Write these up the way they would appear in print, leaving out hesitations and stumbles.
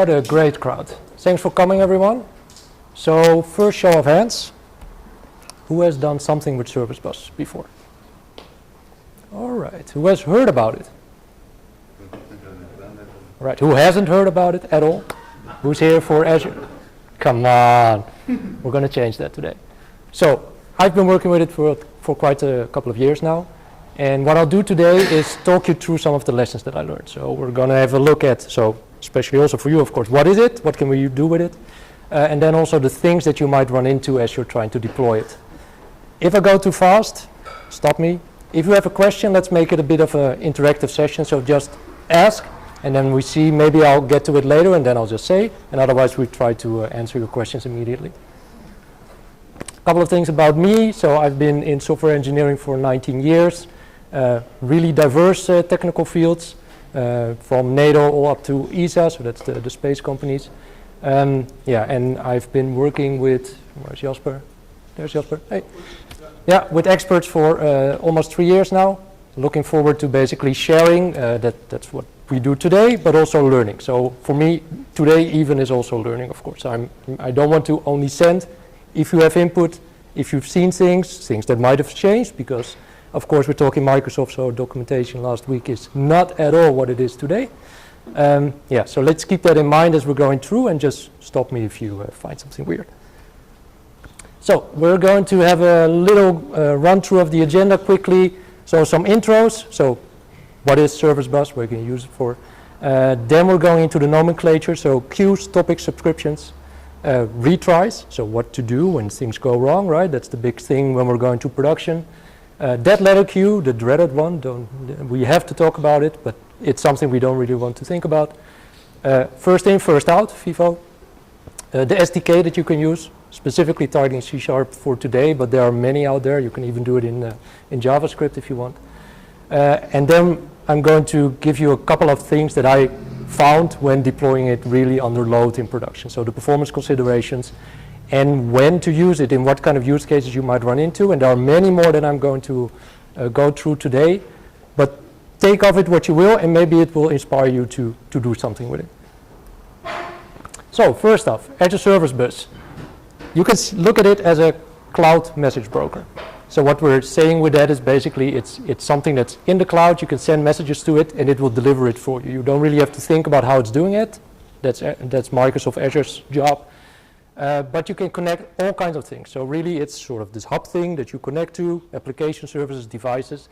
What a great crowd. Thanks for coming, everyone. So first show of hands. Who has done something with Service Bus before? All right. Who has heard about it? All right. Who hasn't heard about it at all? Who's here for Azure? Come on. We're going to change that today. So I've been working with it for quite a couple of years now. And what I'll do today is talk you through some of the lessons that I learned. So we're going to have a look at, so especially also for you, of course, what is it? What can we do with it? And then also the things that you might run into as you're trying to deploy it. If I go too fast, stop me. If you have a question, let's make it a bit of an interactive session. So just ask, and then we see, maybe I'll get to it later, and then I'll just say, and otherwise we try to answer your questions immediately. A couple of things about me. So I've been in software engineering for 19 years. Really diverse technical fields, from NATO all up to ESA, so that's the space companies. Yeah, and I've been working with, where's Jasper? There's Jasper, hey. Yeah, with experts for almost 3 years now. Looking forward to basically sharing, that's what we do today, but also learning. So for me, today even is also learning, of course. I don't want to only send. If you have input, if you've seen things that might have changed, because of course we're talking Microsoft, so documentation last week is not at all what it is today. Yeah, so let's keep that in mind as we're going through, and just stop me if you find something weird. So we're going to have a little run through of the agenda quickly. So some intros, so what is Service Bus, what you can use it for. Then we're going into the nomenclature, so queues, topics, subscriptions. Retries, so what to do when things go wrong, right? That's the big thing when we're going to production. Dead letter queue, the dreaded one, we have to talk about it, but it's something we don't really want to think about. First in, first out, FIFO. The SDK that you can use, specifically targeting C# for today, but there are many out there. You can even do it in JavaScript if you want. And then I'm going to give you a couple of things that I found when deploying it really under load in production. So the performance considerations, and when to use it, in what kind of use cases you might run into. And there are many more that I'm going to go through today. But take of it what you will, and maybe it will inspire you to do something with it. So first off, Azure Service Bus. You can look at it as a cloud message broker. So what we're saying with that is basically it's something that's in the cloud. You can send messages to it, and it will deliver it for you. You don't really have to think about how it's doing it. That's Microsoft Azure's job. But you can connect all kinds of things. So really it's sort of this hub thing that you connect to, application services, devices,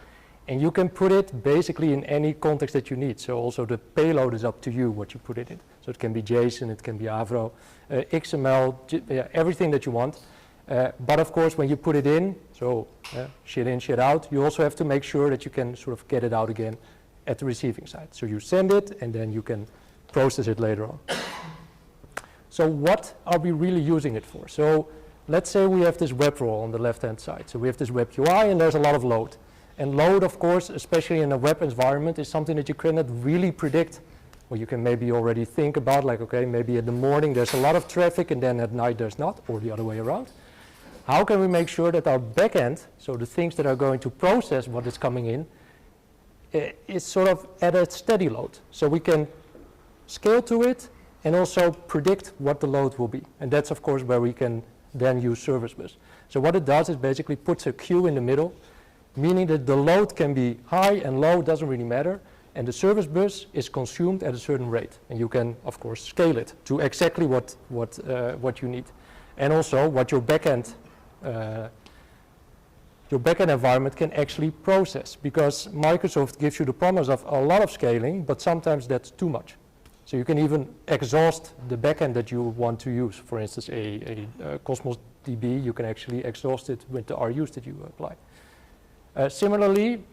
and you can put it basically in any context that you need. So also the payload is up to you what you put it in. So it can be JSON, it can be Avro, XML, everything that you want. But of course when you put it in, so shit in, shit out, you also have to make sure that you can sort of get it out again at the receiving side. So you send it and then you can process it later on. So what are we really using it for? So let's say we have this web role on the left-hand side. So we have this web UI and there's a lot of load. And load, of course, especially in a web environment, is something that you cannot really predict. Well, you can maybe already think about, like, okay, maybe in the morning there's a lot of traffic and then at night there's not, or the other way around. How can we make sure that our backend, so the things that are going to process what is coming in, is sort of at a steady load? So we can scale to it and also predict what the load will be. And that's, of course, where we can then use Service Bus. So what it does is basically puts a queue in the middle, meaning that the load can be high and low, doesn't really matter. And the Service Bus is consumed at a certain rate. And you can, of course, scale it to exactly what you need. And also what your backend environment can actually process. Because Microsoft gives you the promise of a lot of scaling, but sometimes that's too much. So you can even exhaust the backend that you want to use. For instance, a Cosmos DB, you can actually exhaust it with the RUs that you apply. Similarly,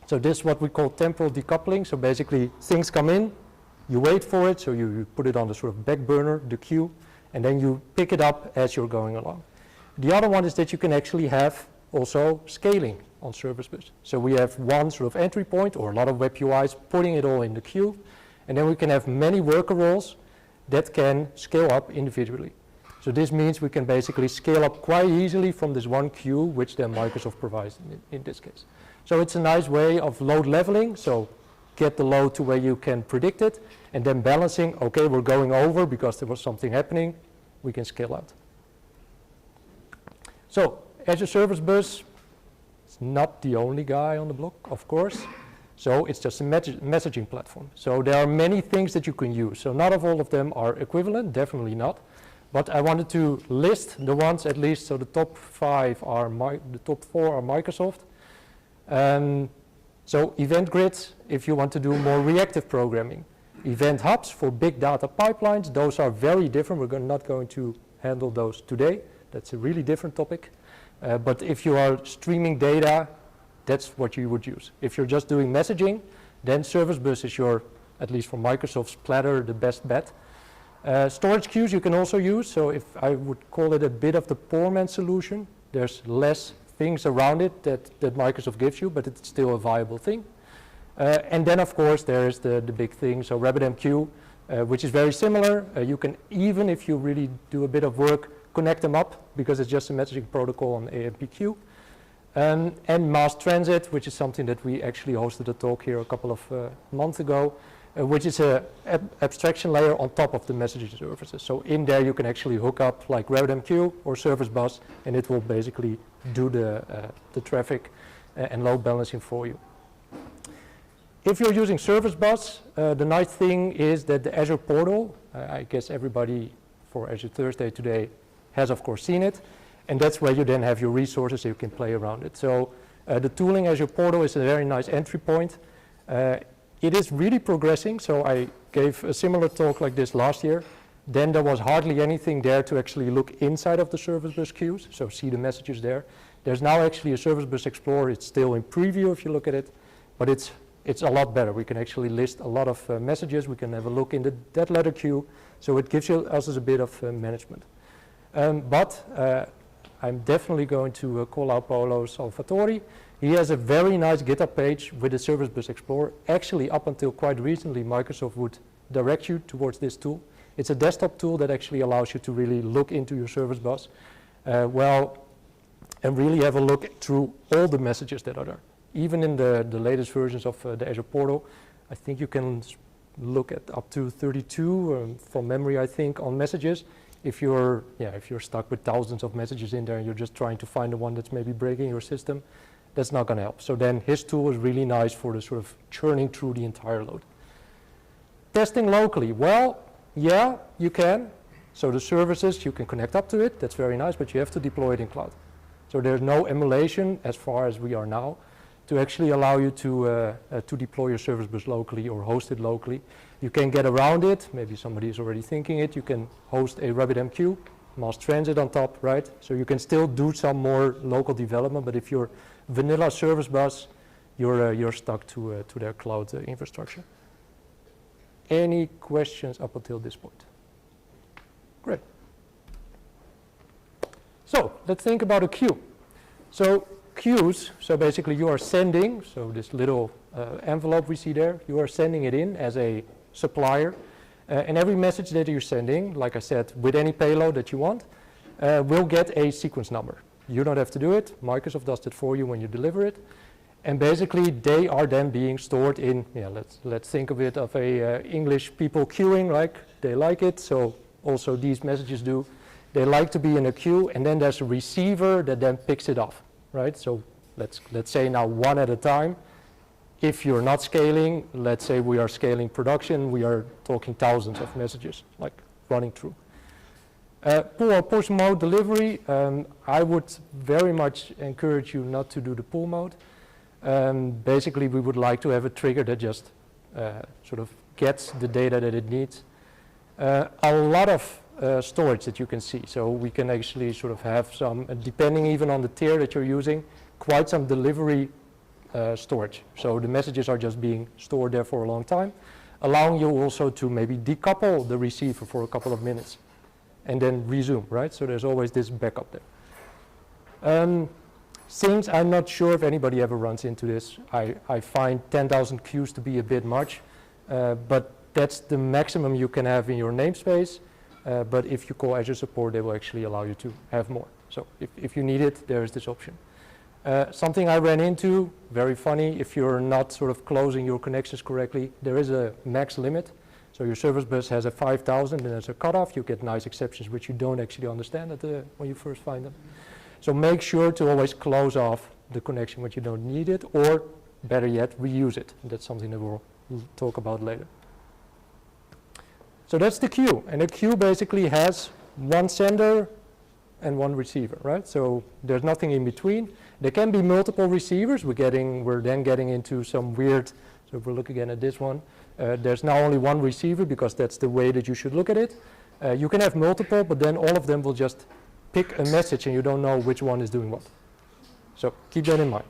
so this is what we call temporal decoupling. So basically things come in, you wait for it, so you put it on the sort of back burner, the queue, and then you pick it up as you're going along. The other one is that you can actually have also scaling on Service Bus. So we have one sort of entry point, or a lot of web UIs, putting it all in the queue. And then we can have many worker roles that can scale up individually. So this means we can basically scale up quite easily from this one queue, which then Microsoft provides in this case. So it's a nice way of load leveling. So get the load to where you can predict it, and then balancing, okay, we're going over because there was something happening, we can scale out. So Azure Service Bus is not the only guy on the block, of course. So it's just a messaging platform. So there are many things that you can use. So not all of them are equivalent, definitely not. But I wanted to list the ones at least. So the top 5 are, the top 4 are Microsoft. So event grids, if you want to do more reactive programming. Event hubs for big data pipelines, those are very different. We're not going to handle those today. That's a really different topic. But if you are streaming data, that's what you would use. If you're just doing messaging, then Service Bus is your, at least for Microsoft's platter, the best bet. Storage queues you can also use. So if I would call it a bit of the poor man's solution, there's less things around it that Microsoft gives you, but it's still a viable thing. And then of course there is the big thing, so RabbitMQ, which is very similar. You can, even if you really do a bit of work, connect them up because it's just a messaging protocol on AMPQ. And mass transit, which is something that we actually hosted a talk here a couple of months ago, which is a abstraction layer on top of the messaging services. So in there you can actually hook up like RabbitMQ or Service Bus, and it will basically do the traffic and load balancing for you. If you're using Service Bus, the nice thing is that the Azure portal, I guess everybody for Azure Thursday today has of course seen it, and that's where you then have your resources so you can play around it. So the tooling Azure portal is a very nice entry point. It is really progressing, so I gave a similar talk like this last year. Then there was hardly anything there to actually look inside of the Service Bus queues, so see the messages there. There's now actually a Service Bus Explorer. It's still in preview if you look at it, but it's a lot better. We can actually list a lot of messages. We can have a look in that letter queue, so it gives us a bit of management. But I'm definitely going to call out Paolo Salvatori. He has a very nice GitHub page with the Service Bus Explorer. Actually, up until quite recently, Microsoft would direct you towards this tool. It's a desktop tool that actually allows you to really look into your Service Bus and really have a look through all the messages that are there. Even in the latest versions of the Azure portal, I think you can look at up to 32 from memory, I think, on messages. If you're stuck with thousands of messages in there and you're just trying to find the one that's maybe breaking your system, that's not going to help. So then his tool is really nice for the sort of churning through the entire load. Testing locally, well, yeah, you can. So the services, you can connect up to it, that's very nice, but you have to deploy it in cloud. So there's no emulation as far as we are now to actually allow you to deploy your Service Bus locally or host it locally. You can get around it, maybe somebody is already thinking it, you can host a RabbitMQ, mass transit on top, right? So you can still do some more local development, but if you're vanilla Service Bus, you're stuck to their cloud infrastructure. Any questions up until this point? Great. So let's think about a queue. So queues, so basically you are sending, so this little envelope we see there, you are sending it in as a supplier, and every message that you're sending, like I said, with any payload that you want, will get a sequence number. You don't have to do it, Microsoft does it for you when you deliver it, and basically they are then being stored in, let's think of it of a English people queuing, like they like it, so also these messages do. They like to be in a queue, and then there's a receiver that then picks it off, right? So let's say now one at a time. If you're not scaling, let's say we are scaling production, we are talking thousands of messages like running through. Pull or push mode delivery, I would very much encourage you not to do the pull mode. Basically, we would like to have a trigger that just sort of gets the data that it needs. A lot of storage that you can see, so we can actually sort of have some, depending even on the tier that you're using, quite some delivery storage. So the messages are just being stored there for a long time, allowing you also to maybe decouple the receiver for a couple of minutes and then resume, right? So there's always this backup there. Things, I'm not sure if anybody ever runs into this. I find 10,000 queues to be a bit much, but that's the maximum you can have in your namespace. But if you call Azure support, they will actually allow you to have more. So if you need it, there is this option. Something I ran into, very funny, if you're not sort of closing your connections correctly, there is a max limit. So your service bus has a 5,000 and there's a cutoff. You get nice exceptions which you don't actually understand when you first find them. So make sure to always close off the connection when you don't need it, or better yet, reuse it. That's something that we'll talk about later. So that's the queue, and the queue basically has one sender and one receiver, right? So there's nothing in between. There can be multiple receivers. We're then getting into some weird, so if we look again at this one, there's now only one receiver because that's the way that you should look at it. You can have multiple, but then all of them will just pick a message and you don't know which one is doing what. So keep that in mind.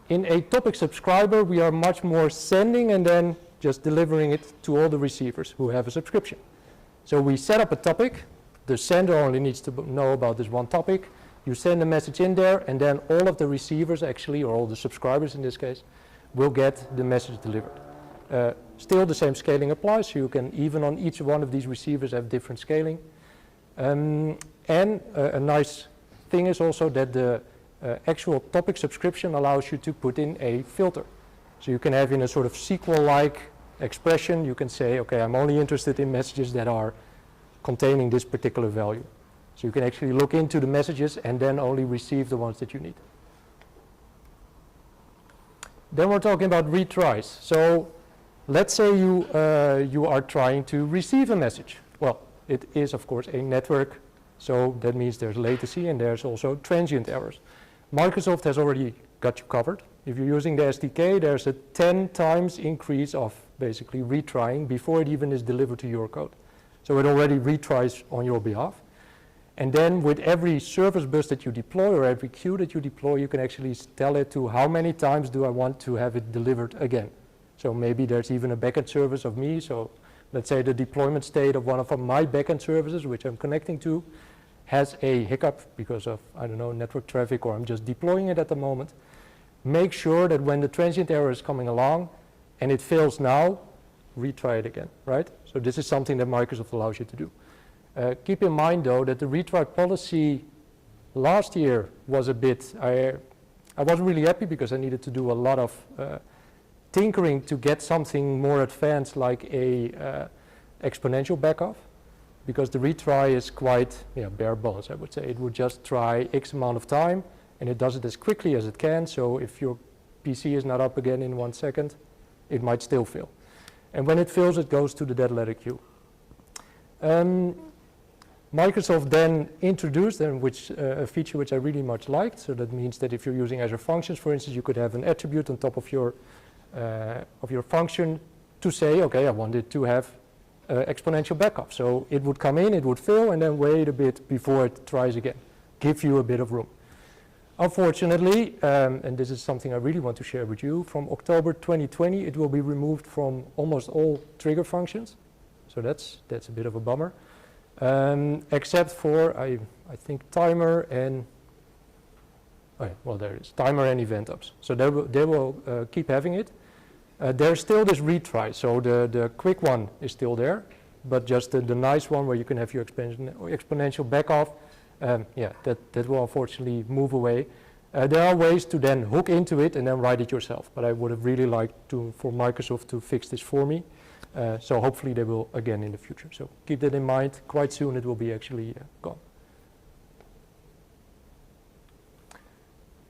In a topic subscriber, we are much more sending and then just delivering it to all the receivers who have a subscription. So we set up a topic. The sender only needs to know about this one topic. You send a message in there, and then all of the receivers actually, or all the subscribers in this case, will get the message delivered. Still the same scaling applies, so you can even on each one of these receivers have different scaling. A nice thing is also that the actual topic subscription allows you to put in a filter. So you can have in a sort of SQL-like expression, you can say, okay, I'm only interested in messages that are containing this particular value. So you can actually look into the messages and then only receive the ones that you need. Then we're talking about retries. So let's say you are trying to receive a message. Well, it is of course a network, so that means there's latency and there's also transient errors. Microsoft has already got you covered. If you're using the SDK, there's a 10 times increase of basically retrying before it even is delivered to your code. So it already retries on your behalf. And then with every service bus that you deploy or every queue that you deploy, you can actually tell it to how many times do I want to have it delivered again. So maybe there's even a backend service of me. So let's say the deployment state of one of my backend services, which I'm connecting to, has a hiccup because of, I don't know, network traffic, or I'm just deploying it at the moment. Make sure that when the transient error is coming along and it fails now, retry it again, right? So this is something that Microsoft allows you to do. Keep in mind though that the retry policy last year was a bit, I wasn't really happy because I needed to do a lot of tinkering to get something more advanced like a exponential backoff, because the retry is quite bare bones, I would say. It would just try X amount of time and it does it as quickly as it can. So if your PC is not up again in 1 second, it might still fail. And when it fails, it goes to the dead letter queue. Microsoft then introduced a feature which I really much liked. So that means that if you're using Azure Functions, for instance, you could have an attribute on top of your function to say, okay, I want it to have exponential backup. So it would come in, it would fail, and then wait a bit before it tries again. Give you a bit of room. Unfortunately, and this is something I really want to share with you, from October 2020, it will be removed from almost all trigger functions. So that's a bit of a bummer. Except for, I think, timer and, well, there it is, timer and event ups. So they will keep having it. There's still this retry, so the quick one is still there, but just the nice one where you can have your exponential backoff, that will unfortunately move away. There are ways to then hook into it and then write it yourself, but I would have really liked for Microsoft to fix this for me. So hopefully they will again in the future. So keep that in mind. Quite soon it will be actually gone.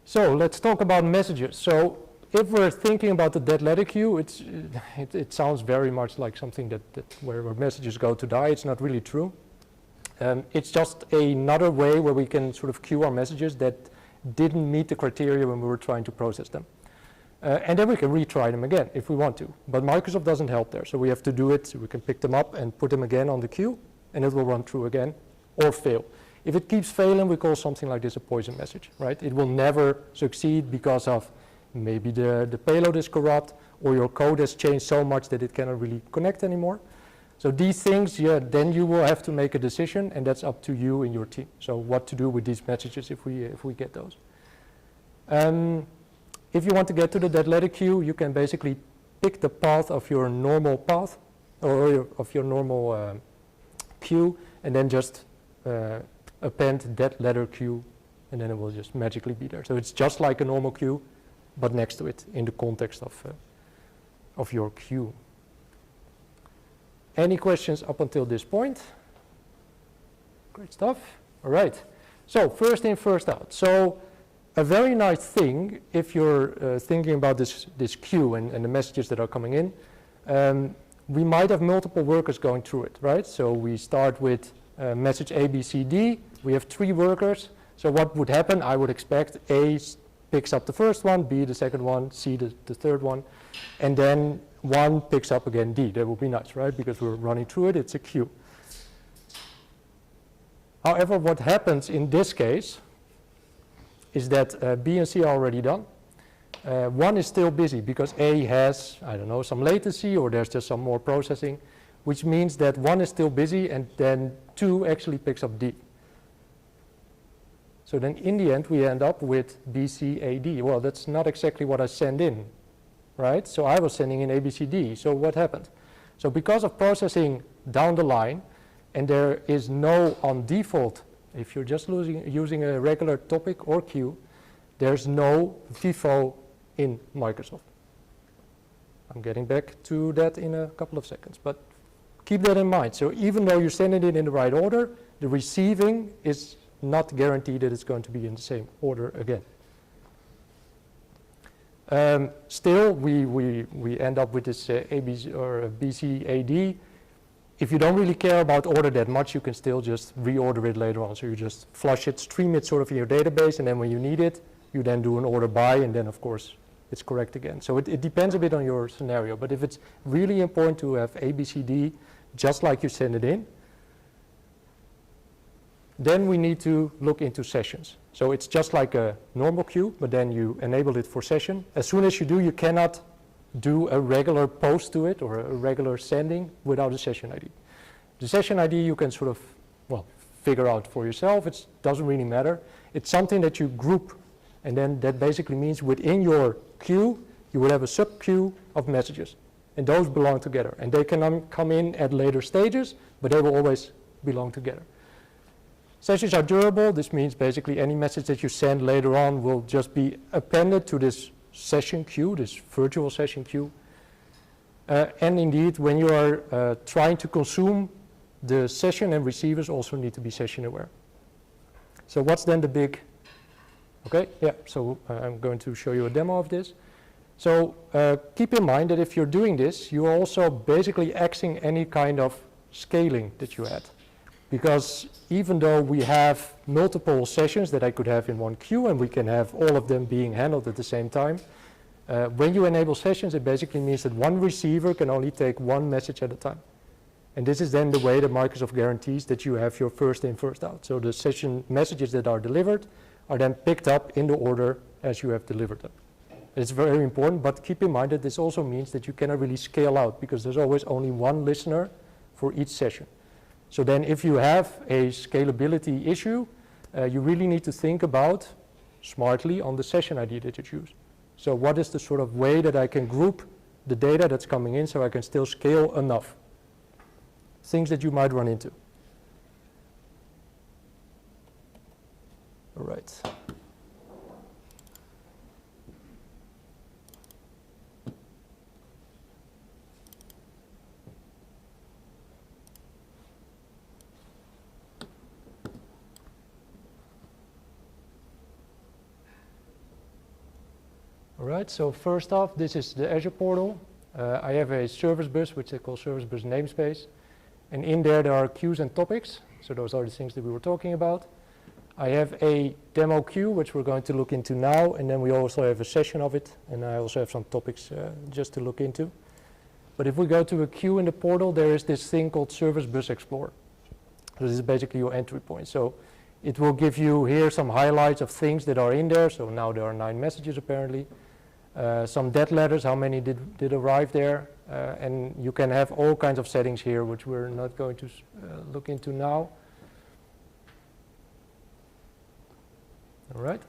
So let's talk about messages. So if we're thinking about the dead letter queue, it sounds very much like something that where messages go to die. It's not really true. It's just another way where we can sort of queue our messages that didn't meet the criteria when we were trying to process them. And then we can retry them again if we want to. But Microsoft doesn't help there. So we have to do it. So we can pick them up and put them again on the queue, and it will run through again or fail. If it keeps failing, we call something like this a poison message, right? It will never succeed because of maybe the payload is corrupt or your code has changed so much that it cannot really connect anymore. So these things, then you will have to make a decision, and that's up to you and your team. So what to do with these messages if we get those. If you want to get to the dead letter queue, you can basically pick the path of your normal path or of your normal queue, and then just append dead letter queue and then it will just magically be there. So it's just like a normal queue, but next to it in the context of your queue. Any questions up until this point? Great stuff. All right. So first in, first out. So a very nice thing, if you're thinking about this queue and the messages that are coming in, we might have multiple workers going through it, right? So we start with message A, B, C, D. We have 3 workers. So what would happen? I would expect A picks up the first one, B the second one, C the third one, and then 1 picks up again D. That would be nice, right? Because we're running through it, it's a queue. However, what happens in this case is that B and C are already done. 1 is still busy because A has, I don't know, some latency, or there's just some more processing, which means that 1 is still busy and then 2 actually picks up D. So then in the end we end up with B, C, A, D. Well, that's not exactly what I send in, right? So I was sending in A, B, C, D. So what happened? So because of processing down the line, and there is no on default, if you're just using a regular topic or queue, there's no FIFO in Microsoft. I'm getting back to that in a couple of seconds, but keep that in mind. So even though you're sending it in the right order, the receiving is not guaranteed that it's going to be in the same order again. Still, we end up with this ABC or BCAD. If you don't really care about order that much, you can still just reorder it later on. So you just flush it, stream it sort of in your database, and then when you need it, you then do an order by, and then of course it's correct again. So it depends a bit on your scenario, but if it's really important to have ABCD just like you send it in, then we need to look into sessions. So it's just like a normal queue, but then you enable it for session. As soon as you do, you cannot do a regular post to it or a regular sending without a session ID. The session ID you can sort of, well, figure out for yourself. It doesn't really matter. It's something that you group, and then that basically means within your queue, you will have a sub-queue of messages, and those belong together. And they can come in at later stages, but they will always belong together. Sessions are durable. This means basically any message that you send later on will just be appended to this session queue, this virtual session queue. And indeed, when you are trying to consume, the session and receivers also need to be session aware. So what's then the big, okay, yeah, so I'm going to show you a demo of this. So keep in mind that if you're doing this, you're also basically axing any kind of scaling that you had. Because even though we have multiple sessions that I could have in one queue, and we can have all of them being handled at the same time, when you enable sessions, it basically means that one receiver can only take one message at a time. And this is then the way that Microsoft guarantees that you have your first in, first out. So the session messages that are delivered are then picked up in the order as you have delivered them. It's very important, but keep in mind that this also means that you cannot really scale out, because there's always only one listener for each session. So then if you have a scalability issue, you really need to think about smartly on the session ID that you choose. So what is the sort of way that I can group the data that's coming in so I can still scale enough? Things that you might run into. All right. All right, so first off, this is the Azure portal. I have a service bus, which they call service bus namespace. And in there are queues and topics. So those are the things that we were talking about. I have a demo queue, which we're going to look into now. And then we also have a session of it. And I also have some topics just to look into. But if we go to a queue in the portal, there is this thing called Service Bus Explorer. So this is basically your entry point. So it will give you here some highlights of things that are in there. So now there are 9 messages apparently. Some dead letters, how many did arrive there, and you can have all kinds of settings here, which we're not going to look into now. All right.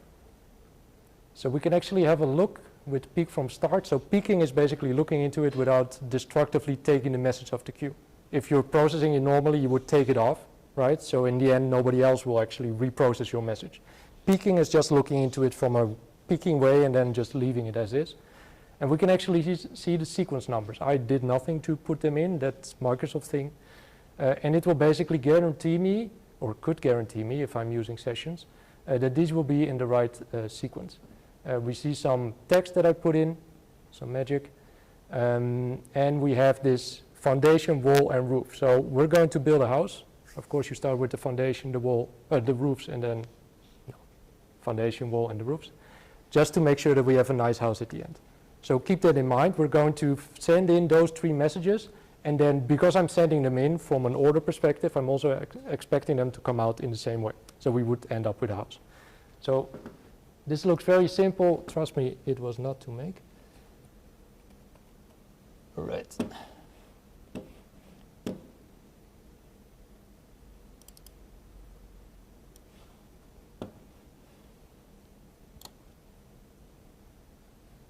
So we can actually have a look with peek from start. So peeking is basically looking into it without destructively taking the message off the queue. If you're processing it normally, you would take it off, right? So in the end, nobody else will actually reprocess your message. Peeking is just looking into it from a peeking way and then just leaving it as is. And we can actually see the sequence numbers. I did nothing to put them in, that's Microsoft thing. And it will basically guarantee me, or could guarantee me if I'm using sessions, that these will be in the right sequence. We see some text that I put in, some magic, and we have this foundation, wall, and roof. So we're going to build a house. Of course, you start with the foundation, the wall, the roofs, and then foundation, wall, and the roofs, just to make sure that we have a nice house at the end. So keep that in mind. We're going to send in those 3 messages, and then because I'm sending them in from an order perspective, I'm also expecting them to come out in the same way. So we would end up with a house. So this looks very simple. Trust me, it was not to make. All right.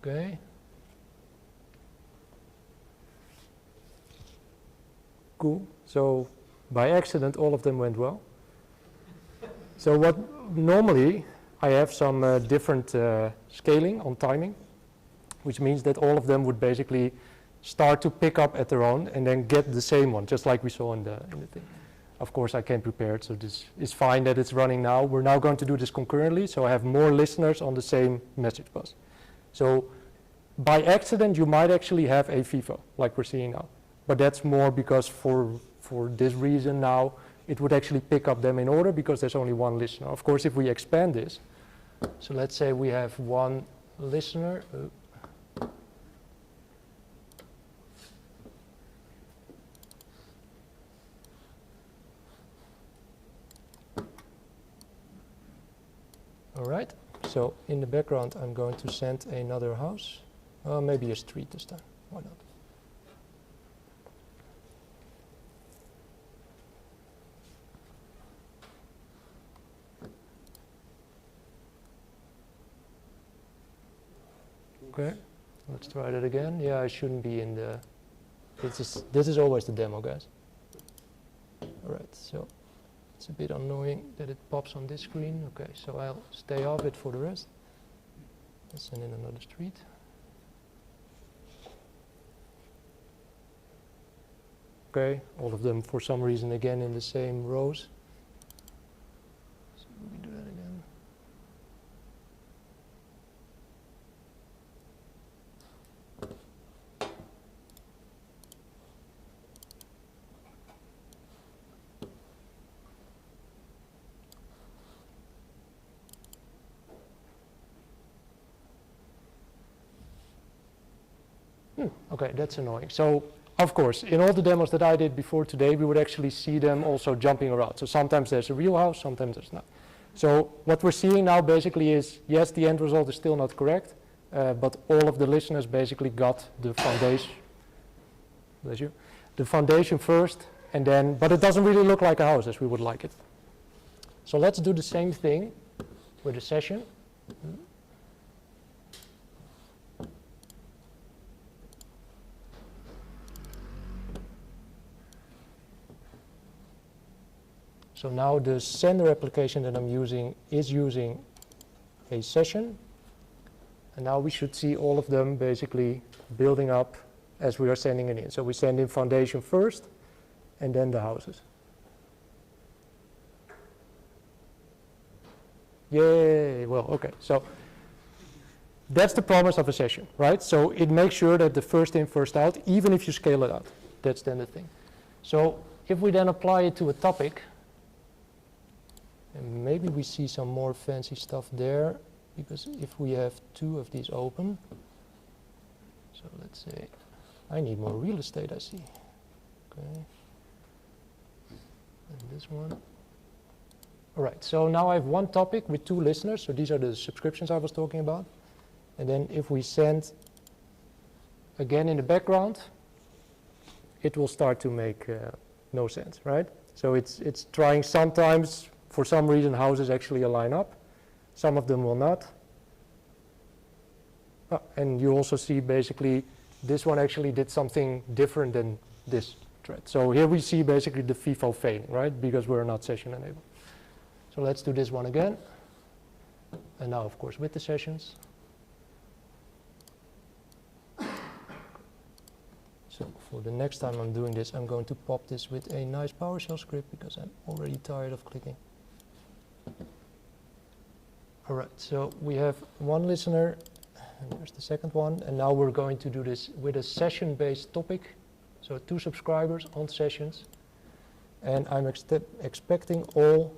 Okay. Cool. So by accident, all of them went well. So what normally I have some different scaling on timing, which means that all of them would basically start to pick up at their own and then get the same one, just like we saw in the thing. Of course, I came prepared, so this is fine that it's running now. We're now going to do this concurrently, so I have more listeners on the same message bus. So by accident, you might actually have a FIFO, like we're seeing now. But that's more because for this reason now, it would actually pick up them in order because there's only one listener. Of course, if we expand this, so let's say we have one listener. All right, so in the background, I'm going to send another house. Maybe a street this time, why not? Okay, let's try that again. Yeah, I shouldn't be in the, this is always the demo, guys. All right, so it's a bit annoying that it pops on this screen. Okay, so I'll stay off it for the rest. Let's send in another street. Okay, all of them for some reason again in the same rows. So we do that again. Okay, that's annoying. So, of course, in all the demos that I did before today, we would actually see them also jumping around. So sometimes there's a real house, sometimes there's not. So what we're seeing now basically is, yes, the end result is still not correct, but all of the listeners basically got the foundation. Bless you. The foundation first, and then, but it doesn't really look like a house as we would like it. So let's do the same thing with a session. So now the sender application that I'm using is using a session. And now we should see all of them basically building up as we are sending it in. So we send in foundation first and then the houses. Yay, well, okay. So that's the promise of a session, right? So it makes sure that the first in, first out, even if you scale it out. That's then the thing. So if we then apply it to a topic, and maybe we see some more fancy stuff there, because if we have 2 of these open, so let's say, I need more real estate, I see. Okay. And this one. All right, so now I have one topic with 2 listeners, so these are the subscriptions I was talking about. And then if we send again in the background, it will start to make no sense, right? So it's trying sometimes. For some reason, houses actually align up. Some of them will not. And you also see basically this one actually did something different than this thread. So here we see basically the FIFO failing, right? Because we're not session enabled. So let's do this one again. And now, of course, with the sessions. So for the next time I'm doing this, I'm going to pop this with a nice PowerShell script because I'm already tired of clicking. All right, so we have one listener, and there's the second one, and now we're going to do this with a session-based topic. So 2 subscribers on sessions, and I'm expecting all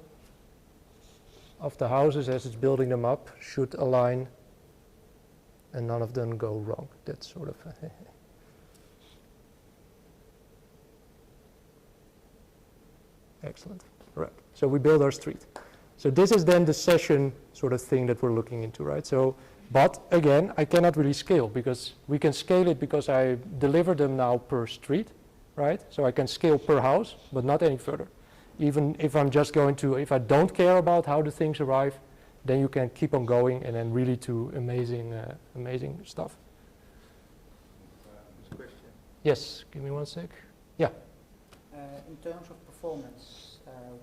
of the houses as it's building them up should align and none of them go wrong. That's sort of excellent. Right. So we build our street. So this is then the session sort of thing that we're looking into, right? So, but again, I cannot really scale because we can scale it because I deliver them now per street, right? So I can scale per house, but not any further. Even if I'm just going to, if I don't care about how the things arrive, then you can keep on going and then really to amazing, amazing stuff. Question. Yes, give me one sec. Yeah. In terms of performance,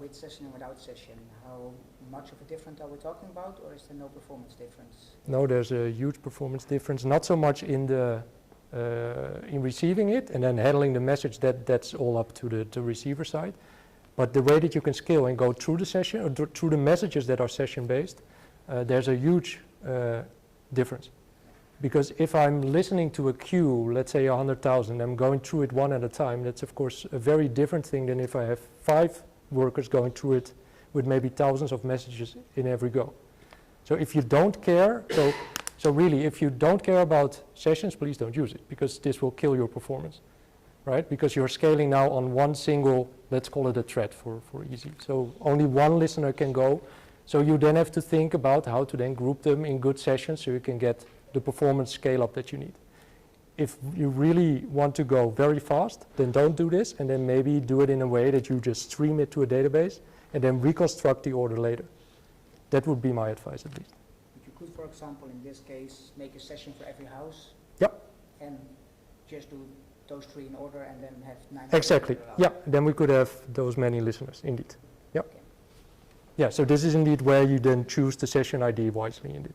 with session and without session, how much of a difference are we talking about, or is there no performance difference? No, there's a huge performance difference. Not so much in the in receiving it and then handling the message. That's all up to the receiver side. But the way that you can scale and go through the session or through the messages that are session based, there's a huge difference. Because if I'm listening to a queue, let's say 100,000, I'm going through it one at a time. That's of course a very different thing than if I have 5 workers going through it with maybe thousands of messages in every go. So if you don't care, so really if you don't care about sessions, please don't use it because this will kill your performance, right? Because you're scaling now on one single, let's call it a thread for easy. So only one listener can go. So you then have to think about how to then group them in good sessions so you can get the performance scale up that you need. If you really want to go very fast, then don't do this and then maybe do it in a way that you just stream it to a database and then reconstruct the order later. That would be my advice at least. But you could, for example, in this case, make a session for every house. Yep. And just do those 3 in order and then have 9. Exactly. Yeah, then we could have those many listeners, indeed. Yep. Okay. Yeah, so this is indeed where you then choose the session ID wisely indeed.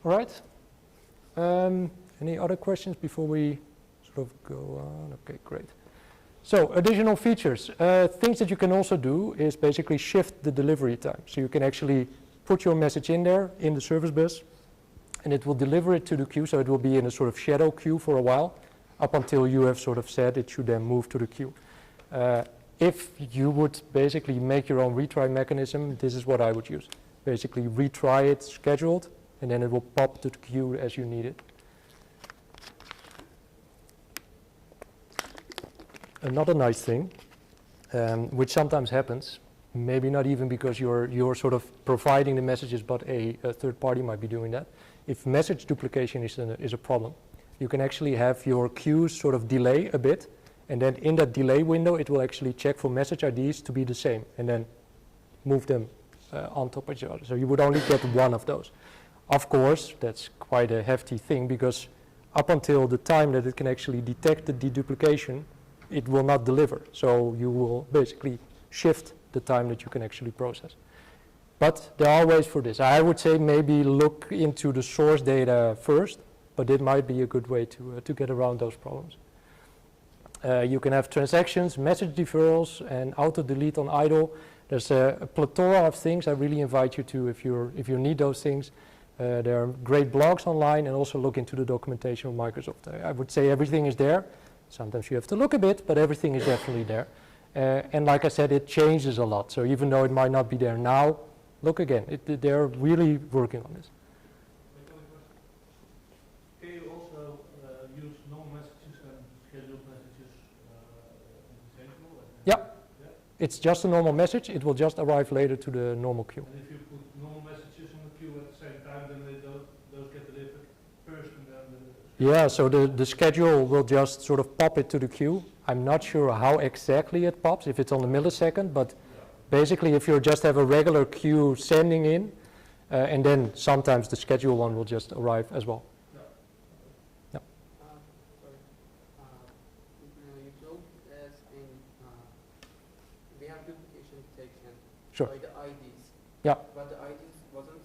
All right. Any other questions before we sort of go on? Okay, great. So additional features. Things that you can also do is basically shift the delivery time. So you can actually put your message in there in the service bus and it will deliver it to the queue. So it will be in a sort of shadow queue for a while up until you have sort of said it should then move to the queue. If you would basically make your own retry mechanism, this is what I would use. Basically retry it scheduled and then it will pop to the queue as you need it. Another nice thing, which sometimes happens, maybe not even because you're sort of providing the messages, but a third party might be doing that. If message duplication is a problem, you can actually have your queues sort of delay a bit, and then in that delay window, it will actually check for message IDs to be the same, and then move them on top of each other. So you would only get one of those. Of course, that's quite a hefty thing, because up until the time that it can actually detect the deduplication, it will not deliver. So you will basically shift the time that you can actually process. But there are ways for this. I would say maybe look into the source data first, but it might be a good way to get around those problems. You can have transactions, message deferrals, and auto-delete on idle. There's a plethora of things I really invite you to if you need those things. There are great blogs online, and also look into the documentation of Microsoft. I would say everything is there. Sometimes you have to look a bit, but everything is definitely there. And like I said, it changes a lot. So even though it might not be there now, look again. They're really working on this. Can you also use normal messages and scheduled messages interchangeable? Yeah. It's just a normal message. It will just arrive later to the normal queue. And if you put normal messages on the queue at the same time, then those get delivered first and then yeah, so the schedule will just sort of pop it to the queue. I'm not sure how exactly it pops, if it's on the millisecond, but basically if you just have a regular queue sending in, and then sometimes the schedule one will just arrive as well. they have duplication detection Sure. by the IDs. Yeah. But the IDs wasn't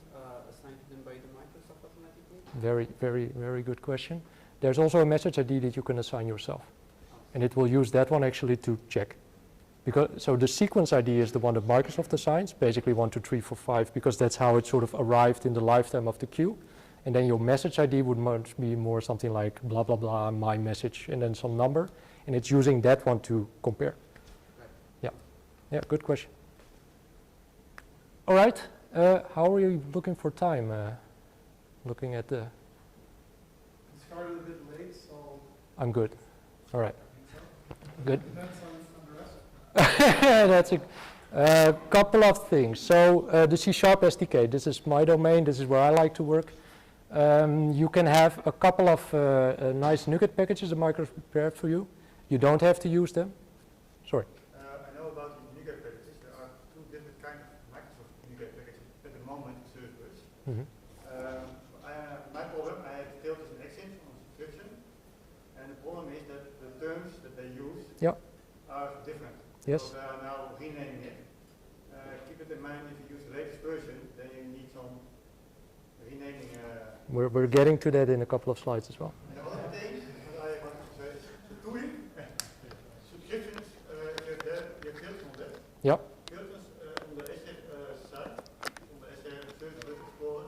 assigned to them by the Microsoft automatically? Very, very, very good question. There's also a message ID that you can assign yourself. And it will use that one actually to check. So the sequence ID is the one that Microsoft assigns, basically 1, 2, 3, 4, 5, because that's how it sort of arrived in the lifetime of the queue. And then your message ID would be more something like blah, blah, blah, my message, and then some number. And it's using that one to compare. Right. Yeah. Yeah, good question. All right. How are you looking for time? Looking at the... It started a bit late, so I'm good. All right. I think so. Good. Depends on the rest. That's a couple of things. So the C# SDK, this is my domain. This is where I like to work. You can have a couple of nice NuGet packages that Microsoft prepared for you. You don't have to use them. Sorry. I know about the NuGet packages. There are two different kinds of Microsoft NuGet packages at the moment, Service Bus. Mm-hmm. My problem, I have built an exchange on subscription, and the problem is that the terms that they use are different. Yes. So they are now renaming it. Keep it in mind, if you use the latest version, then you need some renaming. We're getting to that in a couple of slides as well. And the other thing that I want to say is the tooling. Subscriptions, you have filters on that. Yeah. Filters on the Azure side, on the Azure Service Bus Explorer,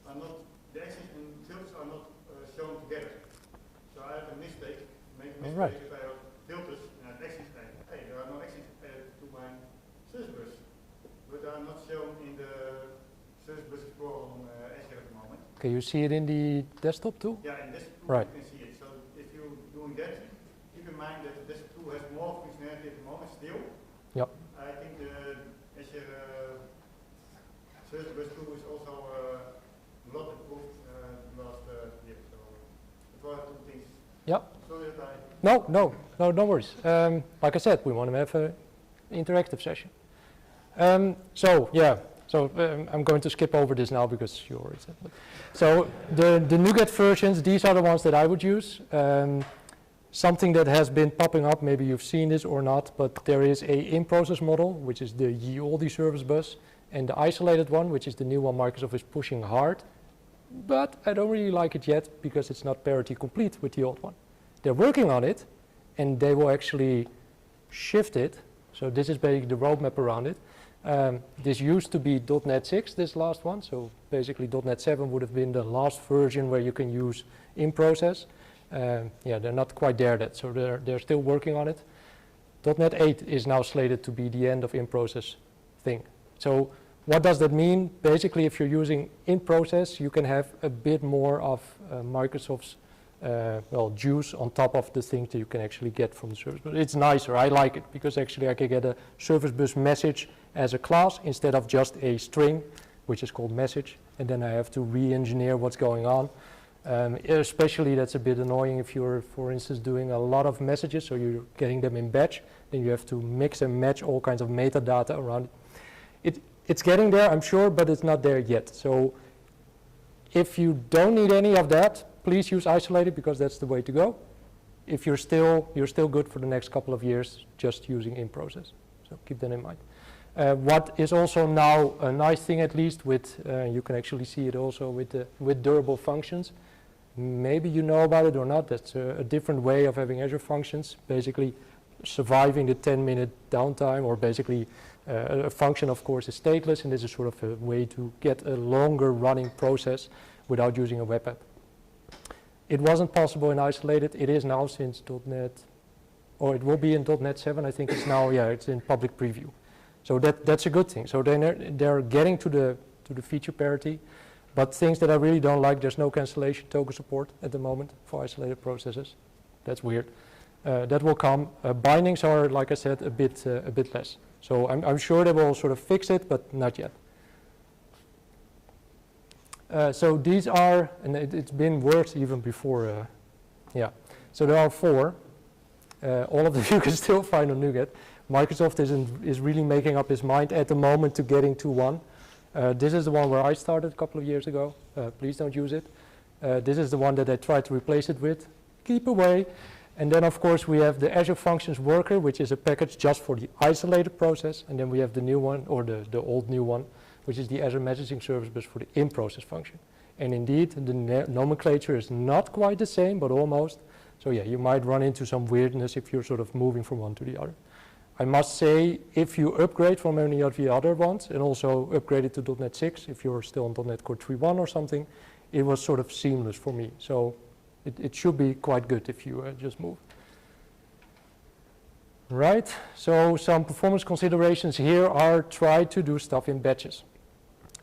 are not, the actions and filters are not shown together. So I have a mistake, make a mistake Alright. if I have filters and I have actions and hey, there are no actions added to my Service Bus, but they are not shown in the Service Bus Explorer on Azure at the moment. Can you see it in the desktop too? Yeah, in this tool Right. you can see it. So if you're doing that, keep in mind that this tool has more functionality at the moment still. Yep. I think the Azure Service Bus tool is also a lot improved last year. So it was two things. Yep. Sorry that I... No worries. Like I said, we want to have an interactive session. I'm going to skip over this now because you already said it. So the NuGet versions, these are the ones that I would use. Something that has been popping up, maybe you've seen this or not, but there is a in-process model, which is the ye olde service bus, and the isolated one, which is the new one Microsoft is pushing hard. But I don't really like it yet because it's not parity complete with the old one. They're working on it, and they will actually shift it. So this is basically the roadmap around it. This used to be .NET 6, this last one. So basically .NET 7 would have been the last version where you can use in-process. They're not quite there yet, so they're still working on it. .NET 8 is now slated to be the end of in-process thing. So what does that mean? Basically, if you're using in-process, you can have a bit more of Microsoft's juice on top of the things that you can actually get from the service bus. It's nicer, I like it, because actually I can get a service bus message as a class instead of just a string, which is called message, and then I have to re-engineer what's going on. Especially that's a bit annoying if you're, for instance, doing a lot of messages, so you're getting them in batch, then you have to mix and match all kinds of metadata around it. It's getting there, I'm sure, but it's not there yet. So if you don't need any of that, please use isolated because that's the way to go. If you're still good for the next couple of years just using in-process. So keep that in mind. What is also now a nice thing, at least with, you can actually see it also with durable functions. Maybe you know about it or not, that's a different way of having Azure functions, basically surviving the 10-minute downtime, or basically a function, of course, is stateless, and this is sort of a way to get a longer running process without using a web app. It wasn't possible in isolated, it is now since .NET, or it will be in .NET 7, I think it's now, it's in public preview. So that's a good thing. So they're getting to the feature parity, but things that I really don't like, there's no cancellation token support at the moment for isolated processes. That's weird. That will come. Bindings are, like I said, a bit less. So I'm sure they will sort of fix it, but not yet. So these are, and it's been worse even before, So there are 4. All of them you can still find on NuGet. Microsoft is really making up his mind at the moment to getting to 1. This is the one where I started a couple of years ago. Please don't use it. This is the one that I tried to replace it with. Keep away. And then, of course, we have the Azure Functions Worker, which is a package just for the isolated process. And then we have the new one, or the old new one, which is the Azure Messaging Service Bus for the in-process function. And indeed, the nomenclature is not quite the same, but almost. So yeah, you might run into some weirdness if you're sort of moving from one to the other. I must say, if you upgrade from any of the other ones, and also upgrade it to .NET 6, if you're still on .NET Core 3.1 or something, it was sort of seamless for me. So it should be quite good if you just move. Right, so some performance considerations here are try to do stuff in batches.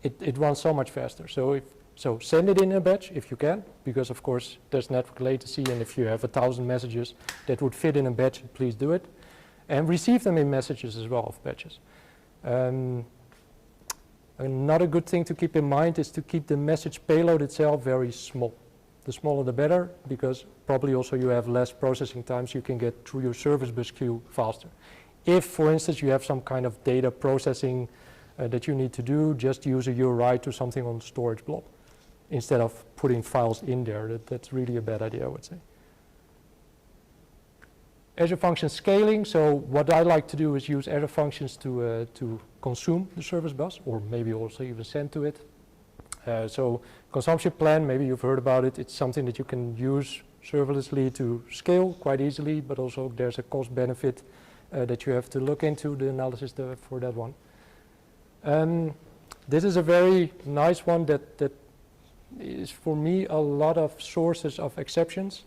It runs so much faster. So send it in a batch if you can, because of course there's network latency, and if you have 1,000 messages that would fit in a batch, please do it. And receive them in messages as well of batches. Another good thing to keep in mind is to keep the message payload itself very small. The smaller the better, because probably also you have less processing times, you can get through your service bus queue faster. If, for instance, you have some kind of data processing that you need to do, just use a URI to something on the storage blob instead of putting files in there. That's really a bad idea, I would say. Azure Functions scaling. So what I like to do is use Azure Functions to consume the service bus, or maybe also even send to it. So consumption plan, maybe you've heard about it. It's something that you can use serverlessly to scale quite easily, but also there's a cost benefit that you have to look into, the analysis for that one. This is a very nice one that is for me a lot of sources of exceptions.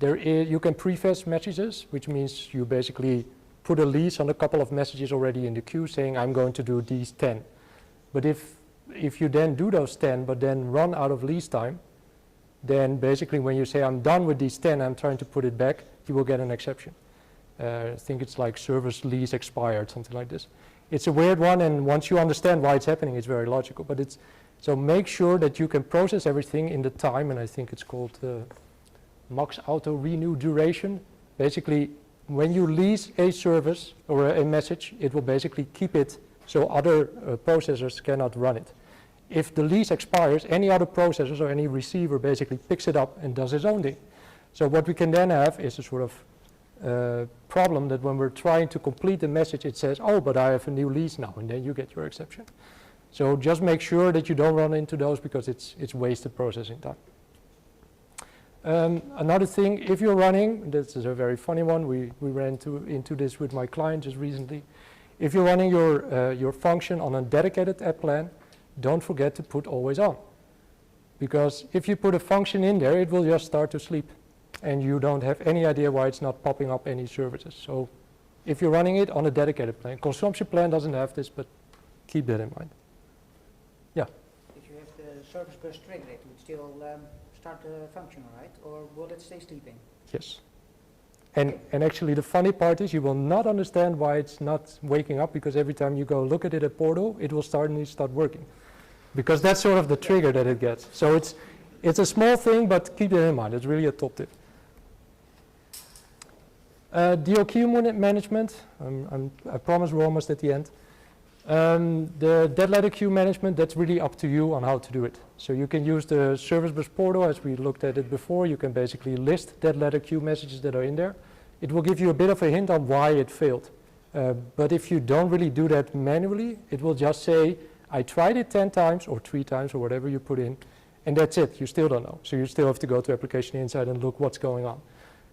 You can prefetch messages, which means you basically put a lease on a couple of messages already in the queue saying I'm going to do these 10. But if you then do those 10 but then run out of lease time, then basically when you say I'm done with these 10, I'm trying to put it back, you will get an exception. I think it's like service lease expired, something like this. It's a weird one, and once you understand why it's happening, it's very logical. But so make sure that you can process everything in the time, and I think it's called max auto renew duration. Basically, when you lease a service or a message, it will basically keep it so other processors cannot run it. If the lease expires, any other processors or any receiver basically picks it up and does its own thing. So what we can then have is a sort of problem that when we're trying to complete the message, it says, oh, but I have a new lease now, and then you get your exception. So just make sure that you don't run into those, because it's wasted processing time. Another thing, if you're running, this is a very funny one, we ran into this with my client just recently. If you're running your function on a dedicated app plan, don't forget to put always on. Because if you put a function in there, it will just start to sleep. And you don't have any idea why it's not popping up any services. So if you're running it on a dedicated plan, consumption plan doesn't have this, but keep that in mind. Yeah? If you have the service bus trigger, it would still start the function, right? Or will it stay sleeping? Yes. And actually the funny part is you will not understand why it's not waking up, because every time you go look at it at Portal, it will suddenly start working. Because that's sort of the trigger that it gets. So it's a small thing, but keep it in mind. It's really a top tip. DLQ management. I promise we're almost at the end. The dead letter queue management, that's really up to you on how to do it. So you can use the Service Bus portal as we looked at it before. You can basically list dead letter queue messages that are in there. It will give you a bit of a hint on why it failed. But if you don't really do that manually, it will just say, I tried it 10 times or 3 times or whatever you put in, and that's it. You still don't know. So you still have to go to Application Insight and look what's going on.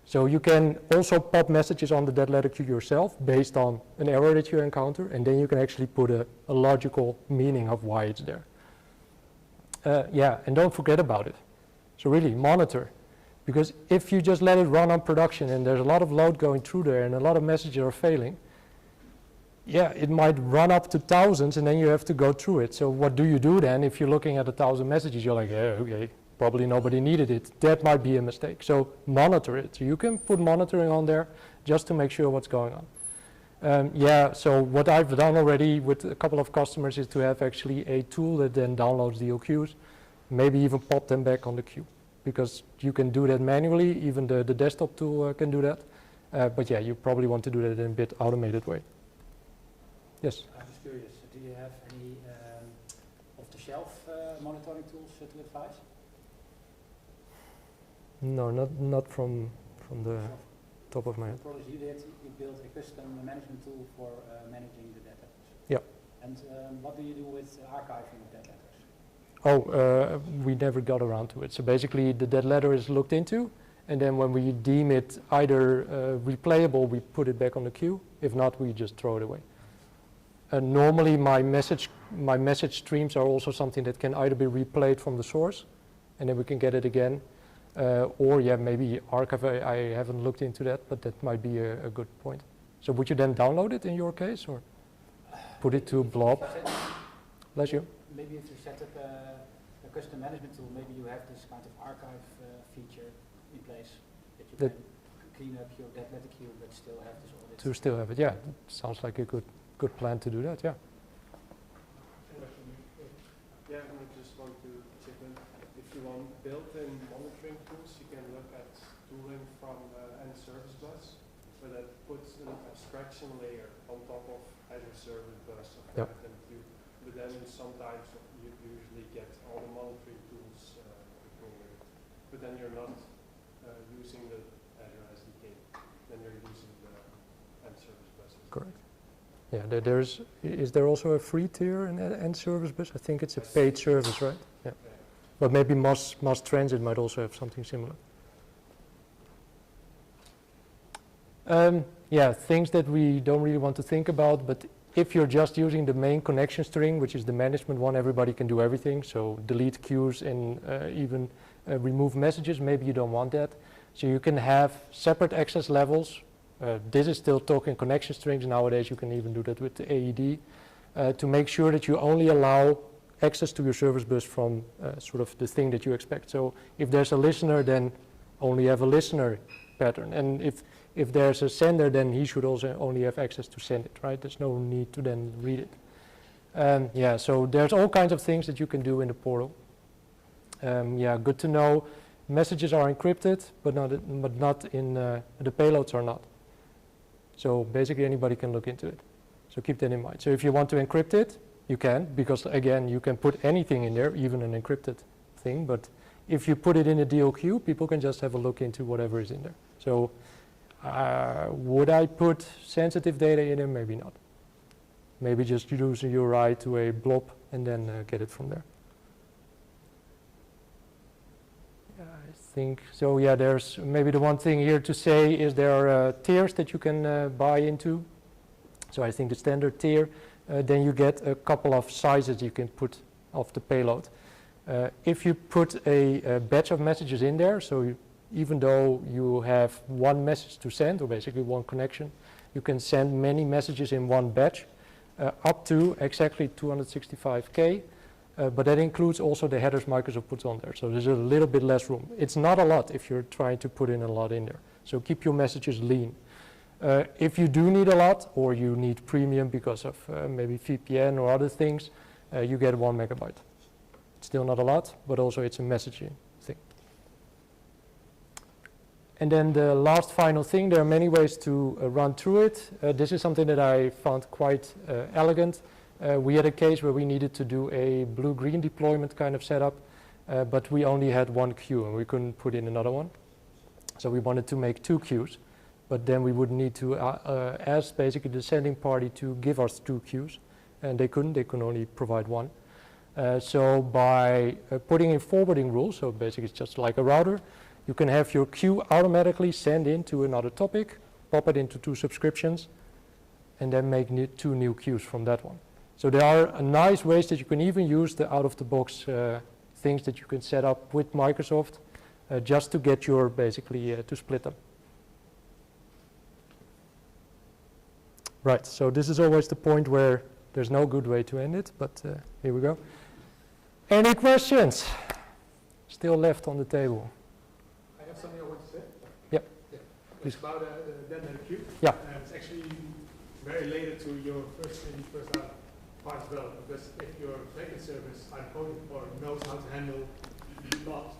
So you can also pop messages on the dead letter queue yourself based on an error that you encounter, and then you can actually put a logical meaning of why it's there. Yeah, and don't forget about it. So really monitor, because if you just let it run on production and there's a lot of load going through there and a lot of messages are failing, yeah, it might run up to thousands and then you have to go through it. So what do you do then if you're looking at 1,000 messages? You're like, yeah, okay. Probably nobody needed it. That might be a mistake. So monitor it. So you can put monitoring on there just to make sure what's going on. Yeah, so what I've done already with a couple of customers is to have actually a tool that then downloads the DLQs, maybe even pop them back on the queue, because you can do that manually. Even the desktop tool can do that. But yeah, you probably want to do that in a bit automated way. Yes? I'm just curious, do you have any off-the-shelf monitoring tools to advise? No, not from the. top of my head. The project you did, you built a custom management tool for managing the dead letters. Yeah. And what do you do with archiving of dead letters? Oh, we never got around to it. So basically the dead letter is looked into, and then when we deem it either replayable, we put it back on the queue. If not, we just throw it away. Normally my message streams are also something that can either be replayed from the source, and then we can get it again, or yeah, maybe archive. I haven't looked into that, but that might be a good point. So would you then download it in your case, or put it to blob? Bless you. Maybe if you set up a custom management tool, maybe you have this kind of archive feature in place that you can clean up your dead letter queue, but still have this audit. To still have it, yeah. Sounds like a good plan to do that, yeah. Yeah, I just want to chip in. If you want built-in monitoring tools, you can look at tooling from Service Bus, so that puts an abstraction layer on top of Azure Service Bus of Yep. RabbitMQ. But then sometimes you usually get all the monitoring tools included. But then you're not using the Azure SDK. Then you're using the Service Bus. Correct. Yeah, is there also a free tier in Service Bus? I think it's a paid service, right? Yeah. But maybe Mass Transit might also have something similar. Yeah, things that we don't really want to think about, but if you're just using the main connection string, which is the management one, everybody can do everything. So delete queues and even remove messages. Maybe you don't want that. So you can have separate access levels. This is still talking connection strings. Nowadays you can even do that with the AED to make sure that you only allow access to your service bus from sort of the thing that you expect. So if there's a listener, then only have a listener pattern. And if there's a sender, then he should also only have access to send it, right? There's no need to then read it. Yeah, so there's all kinds of things that you can do in the portal. Yeah, good to know. Messages are encrypted, but not in the payloads are not. So basically anybody can look into it. So keep that in mind. So if you want to encrypt it, you can, because again, you can put anything in there, even an encrypted thing. But if you put it in a DLQ, people can just have a look into whatever is in there. So would I put sensitive data in there? Maybe not. Maybe just use a URI to a blob and then get it from there. I think so. Yeah, there's maybe the one thing here to say is there are tiers that you can buy into. So I think the standard tier, then you get a couple of sizes you can put of the payload. If you put a batch of messages in there, so even though you have one message to send, or basically one connection, you can send many messages in one batch, up to exactly 265K, but that includes also the headers Microsoft puts on there. So there's a little bit less room. It's not a lot if you're trying to put in a lot in there. So keep your messages lean. If you do need a lot, or you need premium because of maybe VPN or other things, you get 1 megabyte. Still not a lot, but also it's a messaging thing. And then the last final thing, there are many ways to run through it. This is something that I found quite elegant. We had a case where we needed to do a blue-green deployment kind of setup, but we only had one queue and we couldn't put in another one. So we wanted to make 2 queues, but then we would need to ask basically the sending party to give us 2 queues, and they couldn't only provide 1. So by putting in forwarding rules, so basically it's just like a router, you can have your queue automatically send into another topic, pop it into 2 subscriptions, and then make 2 new queues from that one. So there are nice ways that you can even use the out-of-the-box things that you can set up with Microsoft just to get your basically to split them. Right, so this is always the point where there's no good way to end it, but here we go. Any questions still left on the table? I have something I want to say. Yep. Yeah. Please. It's about the dead letter queue. Yeah. And it's actually very related to your first part as well, because if your backend service coded or knows how to handle not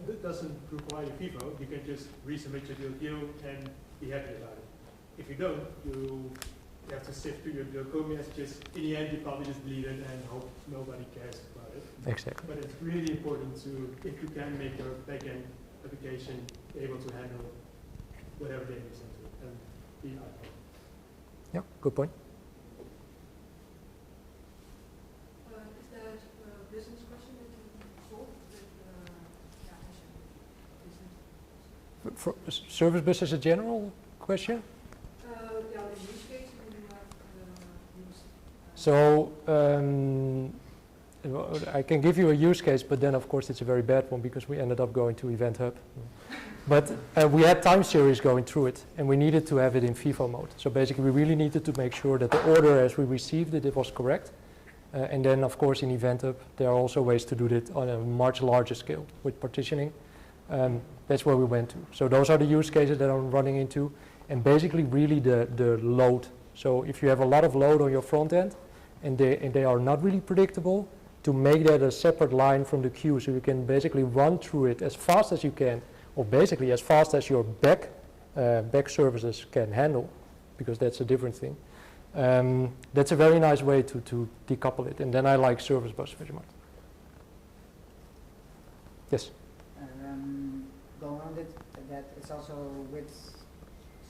that doesn't require FIFO, you can just resubmit your DLQ and be happy about it. If you don't, you have to sift through your code messages. In the end, you probably just delete it and hope nobody cares about it. Exactly. But it's really important to, if you can make your backend application able to handle whatever data is into it, and be iPhone. Yeah, good point. Is there a business question that you can solve with Azure Business? For service bus as a general question? Yeah, the use case when you have used. So I can give you a use case, but then of course it's a very bad one because we ended up going to Event Hub. But we had time series going through it, and we needed to have it in FIFO mode. So basically we really needed to make sure that the order as we received it was correct. And then of course in Event Hub there are also ways to do that on a much larger scale with partitioning. That's where we went to. So those are the use cases that I'm running into, and basically really the load. So if you have a lot of load on your front end and they are not really predictable, to make that a separate line from the queue so you can basically run through it as fast as you can, or basically as fast as your back services can handle, because that's a different thing. That's a very nice way to decouple it, and then I like Service Bus very much. Yes? Going on that it's also with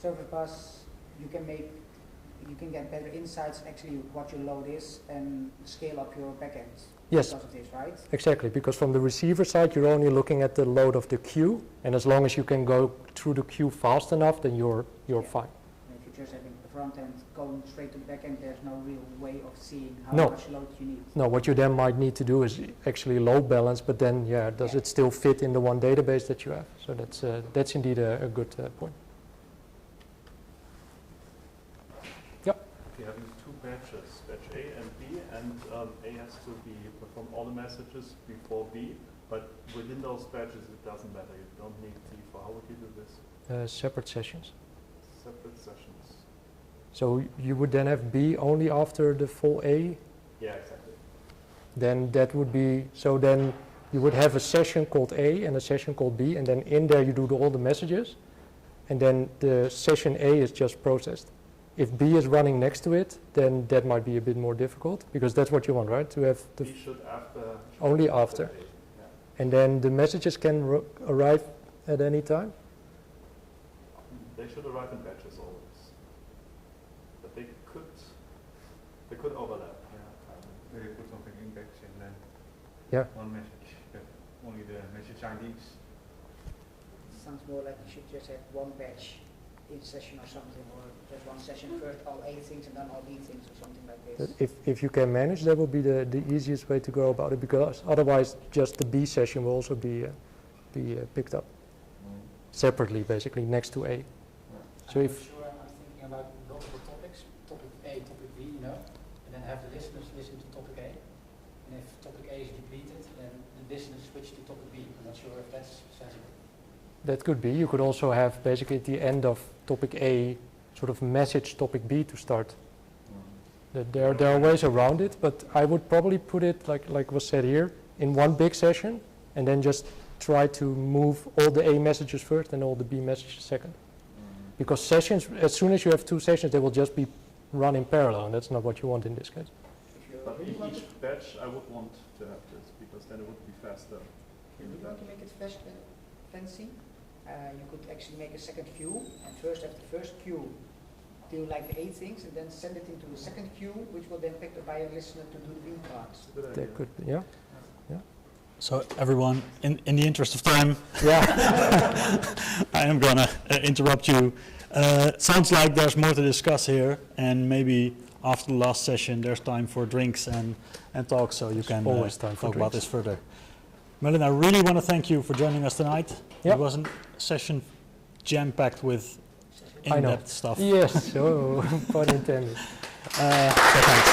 Service Bus, you can get better insights actually what your load is and scale up your backend. Yes. Because of this, right? Exactly, because from the receiver side you're only looking at the load of the queue, and as long as you can go through the queue fast enough, then you're fine. And if you're just having the front end going straight to the back end, there's no real way of seeing how No. much load you need. No, what you then might need to do is actually load balance, but then does it still fit in the one database that you have? So that's indeed a good point. You're having two batches, batch A and B, and A has to perform all the messages before B, but within those batches it doesn't matter, you don't need FIFO. How would you do this? Separate sessions. Separate sessions. So you would then have B only after the full A? Yeah, exactly. Then that would be, so then you would have a session called A and a session called B, and then in there you do all the messages, and then the session A is just processed. If B is running next to it, then that might be a bit more difficult, because that's what you want, right? To have the B should only after. A. Yeah. And then the messages can arrive at any time? They should arrive in batches always, but they could overlap. They put something in batch and then one message, but only the message IDs. Sounds more like you should just have one batch in session or something, or just one session first, all A things, and then all B things, or something like this. If you can manage, that would be the easiest way to go about it, because otherwise just the B session will also be picked up separately, basically next to A. So if sure I'm thinking about multiple topics, topic A, topic B, and then have the listeners listen to topic A, and if topic A is depleted, then the listeners switch to topic B. I'm not sure if that's sensible. that could be, you could also have basically at the end of topic A sort of message topic B to start. There are ways around it, but I would probably put it like was said here in one big session, and then just try to move all the A messages first and all the B messages second. Because sessions, as soon as you have two sessions, they will just be run in parallel, and that's not what you want in this case. But each batch I would want to have this, because then it would be faster. If you want to make it fancy, you could actually make a second queue, and first have the first queue do like the A things, and then send it into the second queue, which will then pick up by a listener to do the B parts. That could be, yeah. So everyone, in the interest of time, Yeah. I am gonna interrupt you. Sounds like there's more to discuss here, and maybe after the last session there's time for drinks and talk, so you can always time for talk about drinks. this further. Merlin, I really want to thank you for joining us tonight. Yep. It was a session jam-packed with I know. in-depth stuff. Yes, so pun intended. So thanks.